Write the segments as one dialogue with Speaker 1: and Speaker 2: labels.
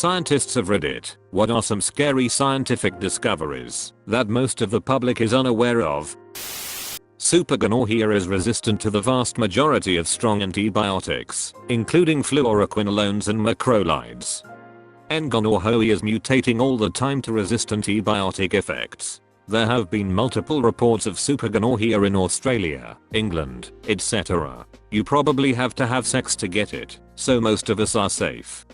Speaker 1: Scientists of Reddit, what are some scary scientific discoveries that most of the public is unaware of? Supergonorrhea is resistant to the vast majority of strong antibiotics, including fluoroquinolones and macrolides. N-gonorrhea is mutating all the time to resist antibiotic effects. There have been multiple reports of supergonorrhea in Australia, England, etc. You probably have to have sex to get it, so most of us are safe.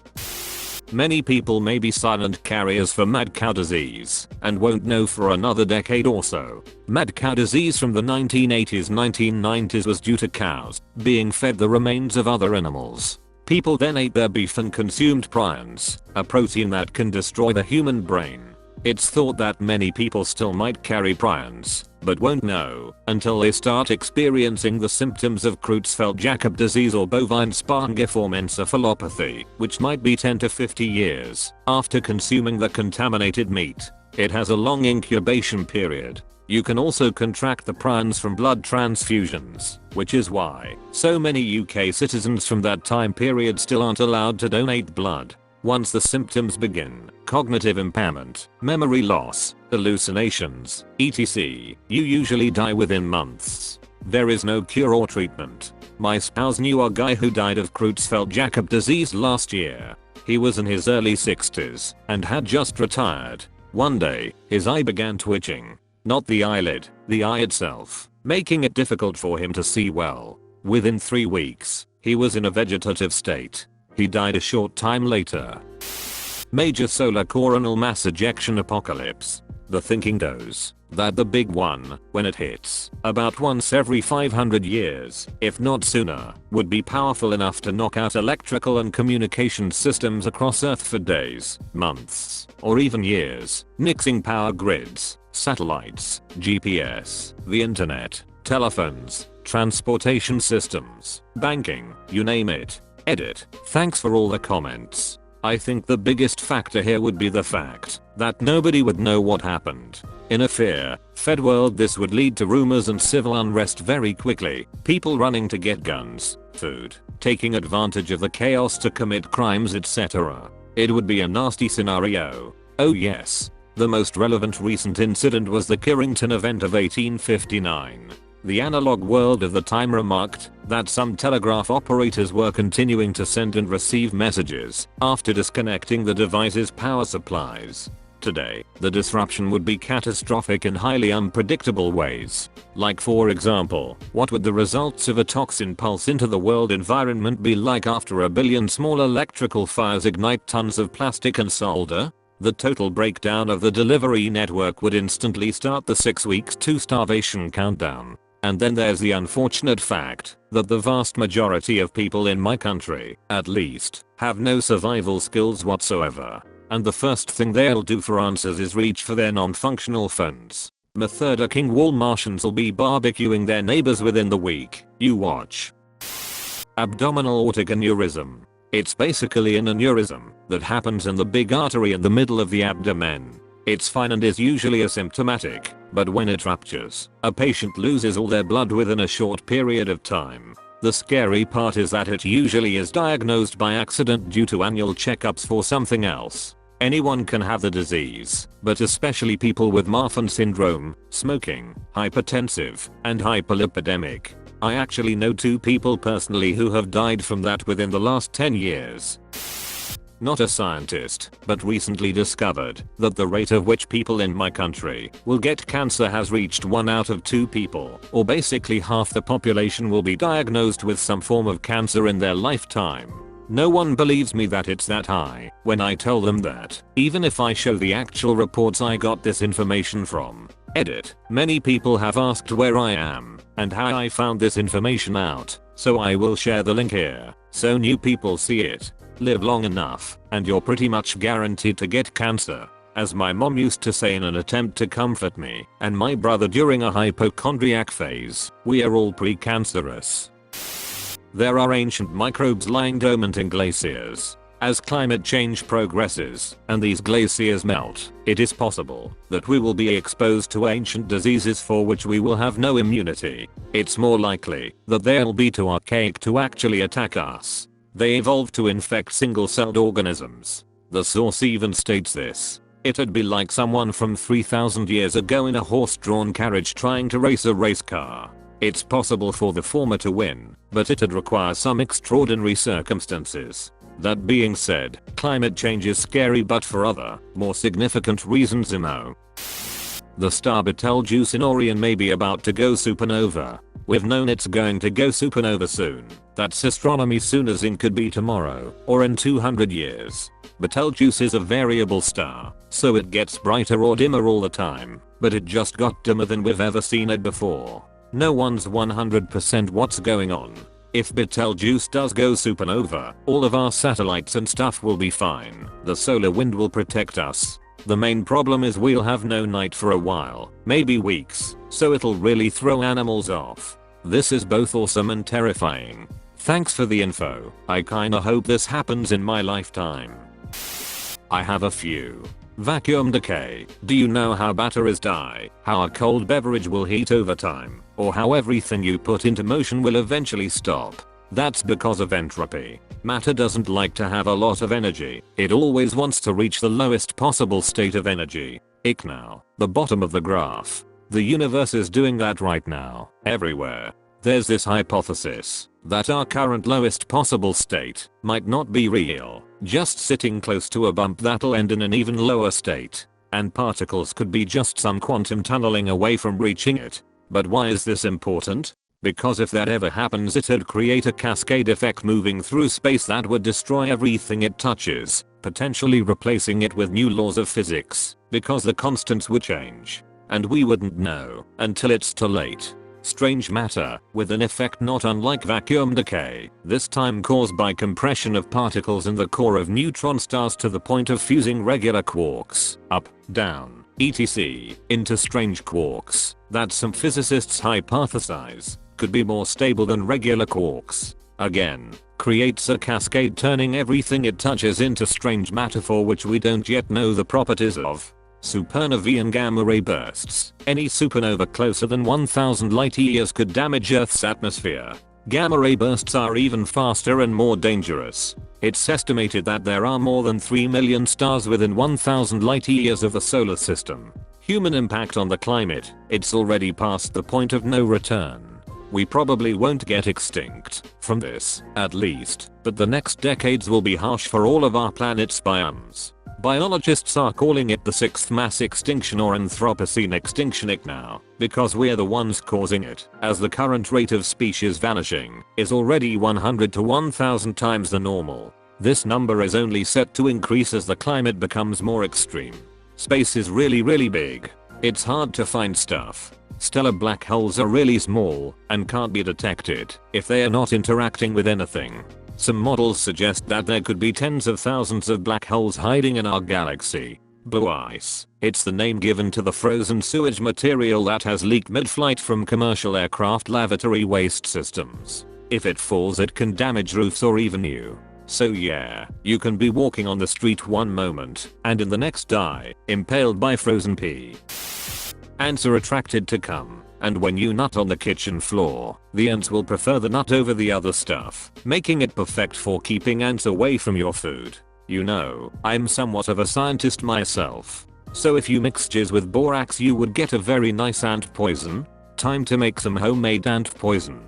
Speaker 1: Many people may be silent carriers for mad cow disease and won't know for another decade or so. Mad cow disease from the 1980s-1990s was due to cows being fed the remains of other animals. People then ate their beef and consumed prions, a protein that can destroy the human brain. It's thought that many people still might carry prions, but won't know until they start experiencing the symptoms of Creutzfeldt-Jakob disease or bovine spongiform encephalopathy, which might be 10 to 50 years after consuming the contaminated meat. It has a long incubation period. You can also contract the prions from blood transfusions, which is why so many UK citizens from that time period still aren't allowed to donate blood. Once the symptoms begin, cognitive impairment, memory loss, hallucinations, etc., you usually die within months. There is no cure or treatment. My spouse knew a guy who died of Creutzfeldt-Jakob disease last year. He was in his early 60s and had just retired. One day, his eye began twitching. Not the eyelid, the eye itself, making it difficult for him to see well. Within 3 weeks, he was in a vegetative state. He died a short time later. Major solar coronal mass ejection apocalypse. The thinking goes that the big one, when it hits, about once every 500 years, if not sooner, would be powerful enough to knock out electrical and communication systems across Earth for days, months, or even years, nixing power grids, satellites, GPS, the internet, telephones, transportation systems, banking, you name it. Edit. Thanks for all the comments. I think the biggest factor here would be the fact that nobody would know what happened. In a fear-fed world, this would lead to rumors and civil unrest very quickly. People running to get guns, food, taking advantage of the chaos to commit crimes, etc. It would be a nasty scenario. Oh yes. The most relevant recent incident was the Kyrrington event of 1859. The analog world of the time remarked that some telegraph operators were continuing to send and receive messages after disconnecting the device's power supplies. Today, the disruption would be catastrophic in highly unpredictable ways. Like, for example, what would the results of a toxin pulse into the world environment be like after a billion small electrical fires ignite tons of plastic and solder? The total breakdown of the delivery network would instantly start the 6 weeks to starvation countdown. And then there's the unfortunate fact that the vast majority of people in my country, at least, have no survival skills whatsoever. And the first thing they'll do for answers is reach for their non-functional phones. Murder King Wall Martians will be barbecuing their neighbors within the week. You watch. Abdominal aortic aneurysm. It's basically an aneurysm that happens in the big artery in the middle of the abdomen. It's fine and is usually asymptomatic, but when it ruptures, a patient loses all their blood within a short period of time. The scary part is that it usually is diagnosed by accident due to annual checkups for something else. Anyone can have the disease, but especially people with Marfan syndrome, smoking, hypertensive, and hyperlipidemic. I actually know 2 people personally who have died from that within the last 10 years. Not a scientist, but recently discovered that the rate of which people in my country will get cancer has reached 1 out of 2 people, or basically half the population will be diagnosed with some form of cancer in their lifetime. No one believes me that it's that high when I tell them that, even if I show the actual reports I got this information from. Edit. Many people have asked where I am and how I found this information out, so I will share the link here so new people see it. Live long enough, and you're pretty much guaranteed to get cancer. As my mom used to say in an attempt to comfort me and my brother during a hypochondriac phase, we are all pre-cancerous. There are ancient microbes lying dormant in glaciers. As climate change progresses and these glaciers melt, it is possible that we will be exposed to ancient diseases for which we will have no immunity. It's more likely that they'll be too archaic to actually attack us. They evolved to infect single-celled organisms. The source even states this. It'd be like someone from 3000 years ago in a horse-drawn carriage trying to race a race car. It's possible for the former to win, but it'd require some extraordinary circumstances. That being said, climate change is scary, but for other, more significant reasons. The star Betelgeuse in Orion may be about to go supernova. We've known it's going to go supernova soon. That's astronomy soon as in could be tomorrow, or in 200 years. Betelgeuse is a variable star, so it gets brighter or dimmer all the time, but it just got dimmer than we've ever seen it before. No one's 100% what's going on. If Betelgeuse does go supernova, all of our satellites and stuff will be fine. The solar wind will protect us. The main problem is we'll have no night for a while, maybe weeks, so it'll really throw animals off. This is both awesome and terrifying. Thanks for the info. I kinda hope this happens in my lifetime. I have a few. Vacuum decay. Do you know how batteries die? How a cold beverage will heat over time? Or how everything you put into motion will eventually stop? That's because of entropy. Matter doesn't like to have a lot of energy. It always wants to reach the lowest possible state of energy. Now, the bottom of the graph. The universe is doing that right now, everywhere. There's this hypothesis that our current lowest possible state might not be real, just sitting close to a bump that'll end in an even lower state. And particles could be just some quantum tunneling away from reaching it. But why is this important? Because if that ever happens, it'd create a cascade effect moving through space that would destroy everything it touches, potentially replacing it with new laws of physics, because the constants would change. And we wouldn't know until it's too late. Strange matter, with an effect not unlike vacuum decay, this time caused by compression of particles in the core of neutron stars to the point of fusing regular quarks, up, down, etc., into strange quarks that some physicists hypothesize could be more stable than regular quarks. Again, creates a cascade turning everything it touches into strange matter for which we don't yet know the properties of. Supernovae and gamma ray bursts. Any supernova closer than 1000 light years could damage Earth's atmosphere. Gamma ray bursts are even faster and more dangerous. It's estimated that there are more than 3 million stars within 1000 light years of the solar system. Human impact on the climate, it's already past the point of no return. We probably won't get extinct from this, at least, but the next decades will be harsh for all of our planet's biomes. Biologists are calling it the sixth mass extinction or Anthropocene extinction now, because we're the ones causing it, as the current rate of species vanishing is already 100 to 1000 times the normal. This number is only set to increase as the climate becomes more extreme. Space is really big. It's hard to find stuff. Stellar black holes are really small and can't be detected if they are not interacting with anything. Some models suggest that there could be tens of thousands of black holes hiding in our galaxy. Blue ice. It's the name given to the frozen sewage material that has leaked mid-flight from commercial aircraft lavatory waste systems. If it falls, it can damage roofs or even you. So yeah, you can be walking on the street one moment and in the next die, impaled by frozen pee. Ants are attracted to cum, and when you nut on the kitchen floor, the ants will prefer the nut over the other stuff, making it perfect for keeping ants away from your food. You know, I'm somewhat of a scientist myself. So if you mix jizz with borax you would get a very nice ant poison. Time to make some homemade ant poison.